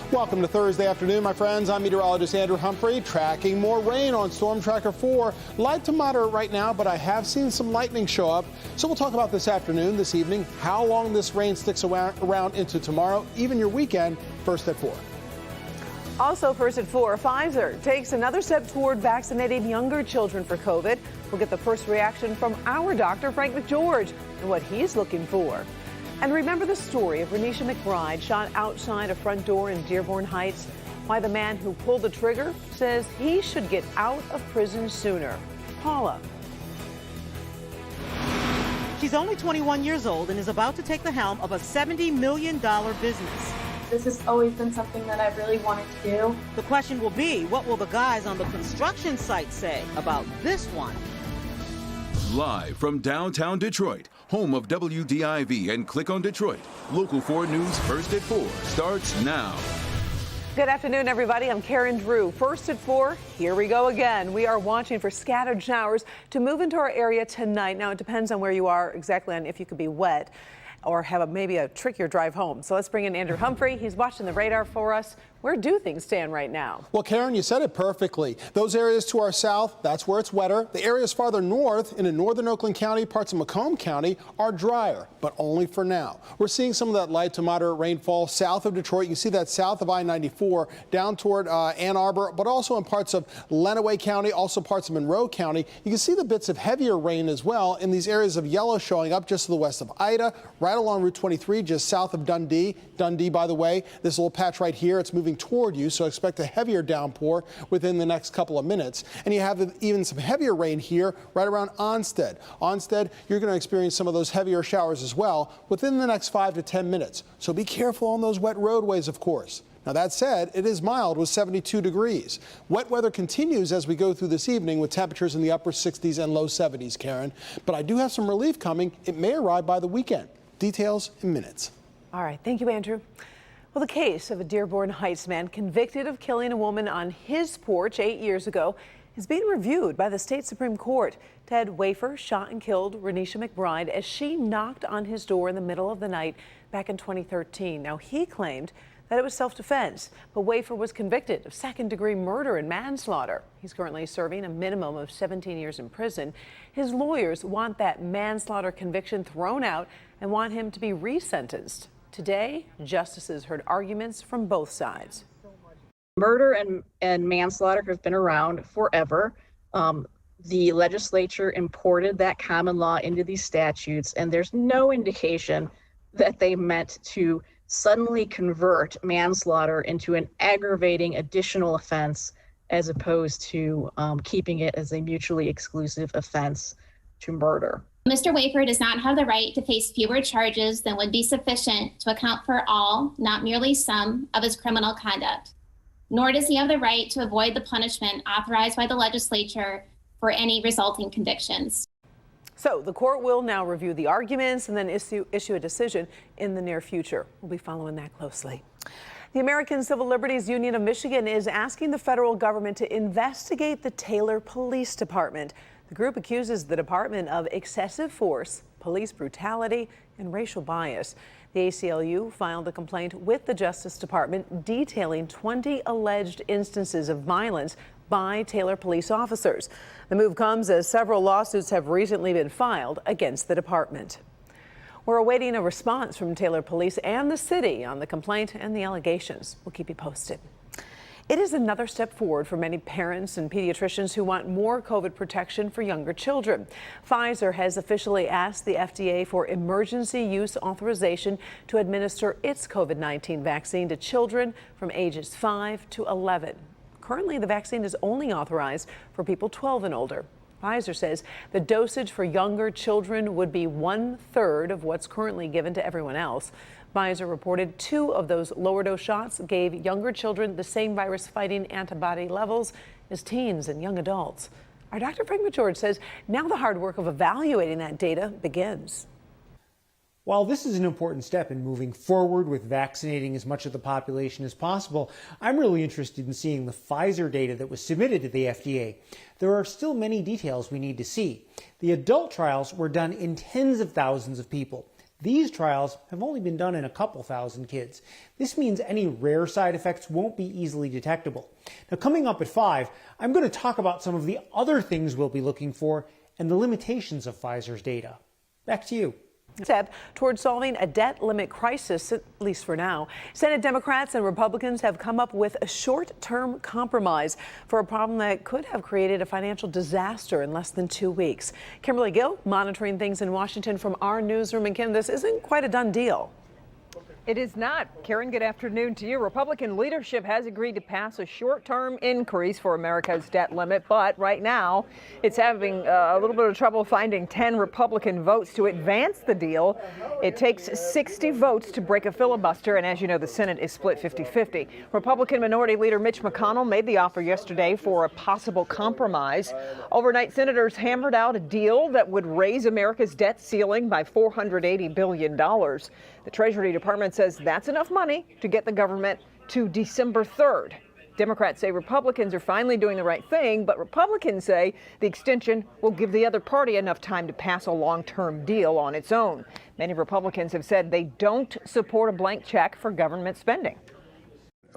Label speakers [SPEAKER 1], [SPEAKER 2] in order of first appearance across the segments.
[SPEAKER 1] Welcome to Thursday afternoon, my friends. I'm meteorologist Andrew Humphrey, tracking more rain on Storm Tracker 4. Light to moderate right now, but I have seen some lightning show up. So we'll talk about this afternoon, this evening, how long this rain sticks around into tomorrow, even your weekend, first at 4.
[SPEAKER 2] Also first at 4, Pfizer takes another step toward vaccinating younger children for COVID. We'll get the first reaction from our doctor, Frank McGeorge, and what he's looking for. And remember the story of Renisha McBride shot outside a front door in Dearborn Heights? Why the man who pulled the trigger says he should get out of prison sooner. Paula.
[SPEAKER 3] She's only 21 years old and is about to take the helm of a $70 million business.
[SPEAKER 4] This has always been something that I've really wanted to do.
[SPEAKER 3] The question will be, what will the guys on the construction site say about this one?
[SPEAKER 5] Live from downtown Detroit, home of WDIV and Click on Detroit, Local 4 News First at 4 starts now.
[SPEAKER 2] Good afternoon, everybody. I'm Karen Drew. First at 4, here we go again. We are watching for scattered showers to move into our area tonight. Now, it depends on where you are exactly on if you could be wet or have maybe a trickier drive home. So let's bring in Andrew Humphrey. He's watching the radar for us. Where do things stand right now?
[SPEAKER 1] Well, Karen, you said it perfectly. Those areas to our south, that's where it's wetter. The areas farther north into northern Oakland County, parts of Macomb County are drier, but only for now. We're seeing some of that light to moderate rainfall south of Detroit. You can see that south of I-94 down toward Ann Arbor, but also in parts of Lenawee County, also parts of Monroe County. You can see the bits of heavier rain as well in these areas of yellow showing up just to the west of Ida, right along Route 23, just south of Dundee. Dundee, by the way, this little patch right here, it's moving toward you, so expect a heavier downpour within the next couple of minutes. And you have even some heavier rain here right around Onstead. Onstead, you're going to experience some of those heavier showers as well within the next 5 to 10 minutes. So be careful on those wet roadways, of course. Now, that said, it is mild with 72 degrees. Wet weather continues as we go through this evening with temperatures in the upper 60s and low 70s, Karen. But I do have some relief coming. It may arrive by the weekend. Details in minutes.
[SPEAKER 2] All right. Thank you, Andrew. Well, the case of a Dearborn Heights man convicted of killing a woman on his porch 8 years ago is being reviewed by the state Supreme Court. Ted Wafer shot and killed Renisha McBride as she knocked on his door in the middle of the night back in 2013. Now, he claimed that it was self-defense, but Wafer was convicted of second-degree murder and manslaughter. He's currently serving a minimum of 17 years in prison. His lawyers want that manslaughter conviction thrown out and want him to be resentenced. Today, justices heard arguments from both sides.
[SPEAKER 6] Murder and manslaughter have been around forever. The legislature imported that common law into these statutes, and there's no indication that they meant to suddenly convert manslaughter into an aggravating additional offense as opposed to keeping it as a mutually exclusive offense to murder.
[SPEAKER 7] Mr. Wafer does not have the right to face fewer charges than would be sufficient to account for all, not merely some, of his criminal conduct. Nor does he have the right to avoid the punishment authorized by the legislature for any resulting convictions.
[SPEAKER 2] So the court will now review the arguments and then issue a decision in the near future. We'll be following that closely. The American Civil Liberties Union of Michigan is asking the federal government to investigate the Taylor Police Department. The group accuses the department of excessive force, police brutality, and racial bias. The ACLU filed a complaint with the Justice Department detailing 20 alleged instances of violence by Taylor police officers. The move comes as several lawsuits have recently been filed against the department. We're awaiting a response from Taylor Police and the city on the complaint and the allegations. We'll keep you posted. It is another step forward for many parents and pediatricians who want more COVID protection for younger children. Pfizer has officially asked the FDA for emergency use authorization to administer its COVID-19 vaccine to children from ages 5 to 11. Currently, the vaccine is only authorized for people 12 and older. Pfizer says the dosage for younger children would be 1/3 of what's currently given to everyone else. Pfizer reported 2 of those lower dose shots gave younger children the same virus-fighting antibody levels as teens and young adults. Our Dr. Frank McGeorge says now the hard work of evaluating that data begins.
[SPEAKER 8] While this is an important step in moving forward with vaccinating as much of the population as possible, I'm really interested in seeing the Pfizer data that was submitted to the FDA. There are still many details we need to see. The adult trials were done in tens of thousands of people. These trials have only been done in a couple thousand kids. This means any rare side effects won't be easily detectable. Now, coming up at 5, I'm going to talk about some of the other things we'll be looking for and the limitations of Pfizer's data. Back to you.
[SPEAKER 2] Step toward solving a debt limit crisis, at least for now. Senate Democrats and Republicans have come up with a short-term compromise for a problem that could have created a financial disaster in less than 2 weeks. Kimberly Gill monitoring things in Washington from our newsroom. And Kim, this isn't quite a done deal.
[SPEAKER 9] It is not. Karen, good afternoon to you. Republican leadership has agreed to pass a short-term increase for America's debt limit, but right now it's having a little bit of trouble finding 10 Republican votes to advance the deal. It takes 60 votes to break a filibuster, and as you know, the Senate is split 50-50. Republican Minority Leader Mitch McConnell made the offer yesterday for a possible compromise. Overnight, senators hammered out a deal that would raise America's debt ceiling by $480 billion. The Treasury Department says that's enough money to get the government to December 3rd. Democrats say Republicans are finally doing the right thing, but Republicans say the extension will give the other party enough time to pass a long-term deal on its own. Many Republicans have said they don't support a blank check for government spending.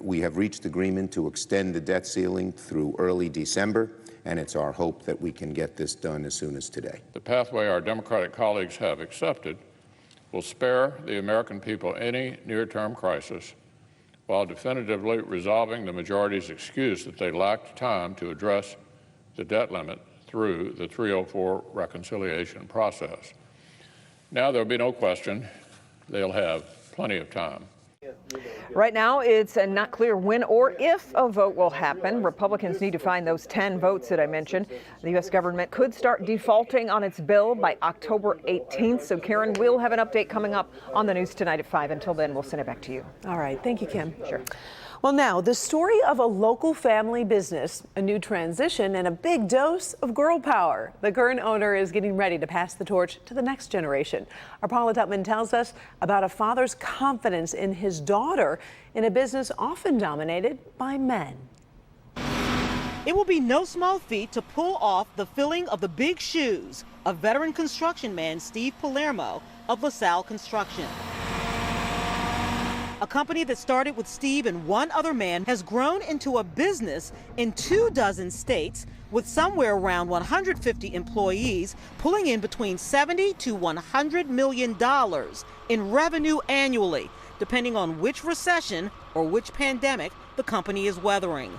[SPEAKER 10] We have reached agreement to extend the debt ceiling through early December, and it's our hope that we can get this done as soon as today.
[SPEAKER 11] The pathway our Democratic colleagues have accepted will spare the American people any near-term crisis while definitively resolving the majority's excuse that they lacked time to address the debt limit through the 304 reconciliation process. Now there'll be no question they'll have plenty of time.
[SPEAKER 9] Right now, it's not clear when or if a vote will happen. Republicans need to find those 10 votes that I mentioned. The U.S. government could start defaulting on its bill by October 18th. So, Karen, we'll have an update coming up on the news tonight at 5. Until then, we'll send it back to you.
[SPEAKER 2] All right. Thank you, Kim.
[SPEAKER 9] Sure.
[SPEAKER 2] Well, now, the story of a local family business, a new transition, and a big dose of girl power. The current owner is getting ready to pass the torch to the next generation. Our Paula Tutman tells us about a father's confidence in his daughter in a business often dominated by men.
[SPEAKER 3] It will be no small feat to pull off the filling of the big shoes of veteran construction man Steve Palermo of LaSalle Construction. A company that started with Steve and one other man has grown into a business in 24 states with somewhere around 150 employees, pulling in between $70 to $100 million in revenue annually, depending on which recession or which pandemic the company is weathering.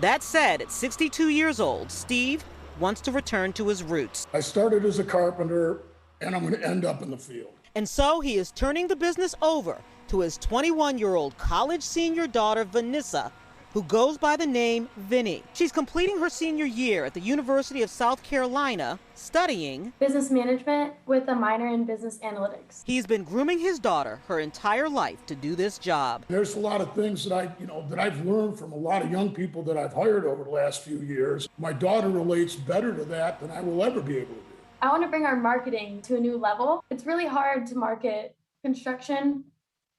[SPEAKER 3] That said, at 62 years old, Steve wants to return to his roots.
[SPEAKER 12] I started as a carpenter, and I'm going to end up in the field.
[SPEAKER 3] And so he is turning the business over to his 21-year-old college senior daughter, Vanessa, who goes by the name Vinny. She's completing her senior year at the University of South Carolina, studying
[SPEAKER 4] business management with a minor in business analytics.
[SPEAKER 3] He's been grooming his daughter her entire life to do this job.
[SPEAKER 12] There's a lot of things that I've learned from a lot of young people that I've hired over the last few years. My daughter relates better to that than I will ever be able to do.
[SPEAKER 4] I want to bring our marketing to a new level. It's really hard to market construction,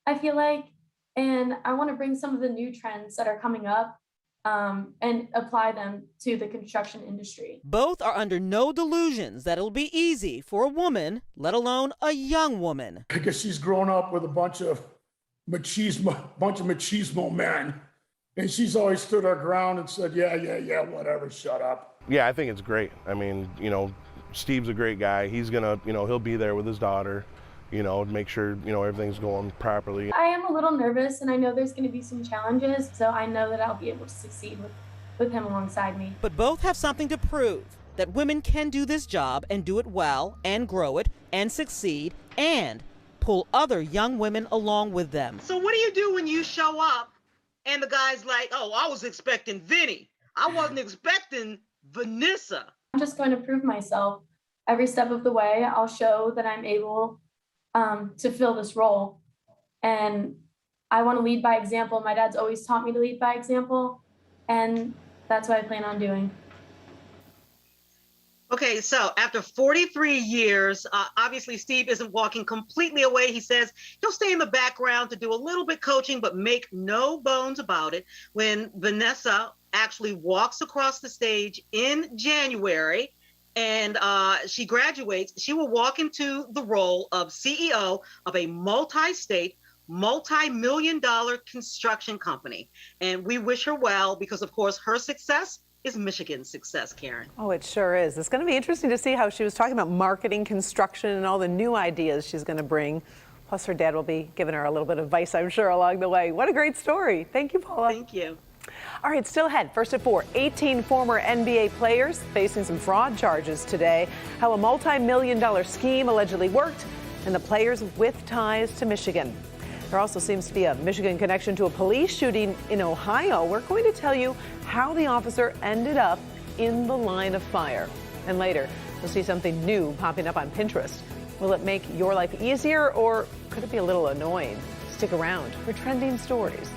[SPEAKER 4] I feel like, and I want to bring some of the new trends that are coming up and apply them to the construction industry.
[SPEAKER 3] Both are under no delusions that it'll be easy for a woman, let alone a young woman.
[SPEAKER 12] I guess she's grown up with a bunch of machismo men, and she's always stood her ground and said, yeah, whatever, shut up.
[SPEAKER 13] Yeah, I think it's great. I mean, Steve's a great guy. He's gonna, he'll be there with his daughter, make sure, everything's going properly.
[SPEAKER 4] I am a little nervous, and I know there's going to be some challenges, so I know that I'll be able to succeed with him alongside me.
[SPEAKER 3] But both have something to prove, that women can do this job and do it well and grow it and succeed and pull other young women along with them.
[SPEAKER 14] So what do you do when you show up and the guy's like, oh, I was expecting Vinny. I wasn't expecting Vanessa.
[SPEAKER 4] I'm just going to prove myself every step of the way. I'll show that I'm able to fill this role. And I want to lead by example. My dad's always taught me to lead by example, and that's what I plan on doing.
[SPEAKER 14] Okay, so after 43 years, obviously Steve isn't walking completely away. He says he'll stay in the background to do a little bit coaching, but make no bones about it. When Vanessa actually walks across the stage in January, and she graduates, she will walk into the role of CEO of a multi-state, multi-million-dollar construction company. And we wish her well because, of course, her success is Michigan's success, Karen.
[SPEAKER 2] Oh, it sure is. It's going to be interesting to see how she was talking about marketing, construction, and all the new ideas she's going to bring. Plus, her dad will be giving her a little bit of advice, I'm sure, along the way. What a great story. Thank you, Paula.
[SPEAKER 14] Thank you.
[SPEAKER 2] All right, still ahead. First at 4, 18 former NBA players facing some fraud charges today. How a multi-million-dollar scheme allegedly worked, and the players with ties to Michigan. There also seems to be a Michigan connection to a police shooting in Ohio. We're going to tell you how the officer ended up in the line of fire. And later, we'll see something new popping up on Pinterest. Will it make your life easier, or could it be a little annoying? Stick around for trending stories.